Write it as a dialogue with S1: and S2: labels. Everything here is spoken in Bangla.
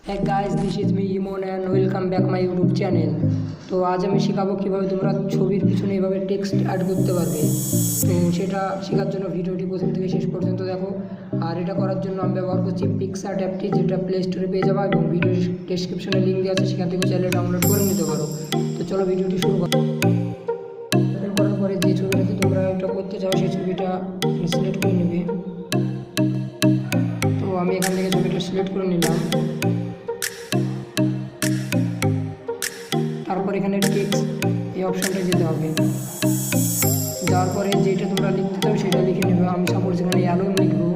S1: Hey guys, this is me Emon and welcome back my YouTube channel. তো আজ আমি শেখাবো কিভাবে তোমরা ছবির পিছনে এভাবে টেক্সট অ্যাড করতে পারবে। তো সেটা শেখার জন্য ভিডিওটি প্রথম থেকে শেষ পর্যন্ত দেখো। আর এটা করার জন্য আমি ব্যবহার করছি PicsArt অ্যাপটি, যেটা প্লে স্টোরে পেয়ে যাবে এবং ভিডিও ডেসক্রিপশনে লিঙ্ক দেওয়া আছে, সেখান থেকে চাইলে ডাউনলোড করে নিতে পারো। তো চলো ভিডিওটি শুরু করো। করার পরে যে ছবিটাতে তোমরা এটা করতে চাও সেই ছবিটা সিলেক্ট করে নেবে। তো আমি এখান থেকে ছবিটা সিলেক্ট করে নিলাম। তারপর এখানে টেক্সট এই অপশানটা যেতে হবে। যাওয়ার পরে যেটা তোমরা লিখতে চাও সেটা লিখে নেবে। আমি সাপোজ এখানে অ্যালোন লিখবো,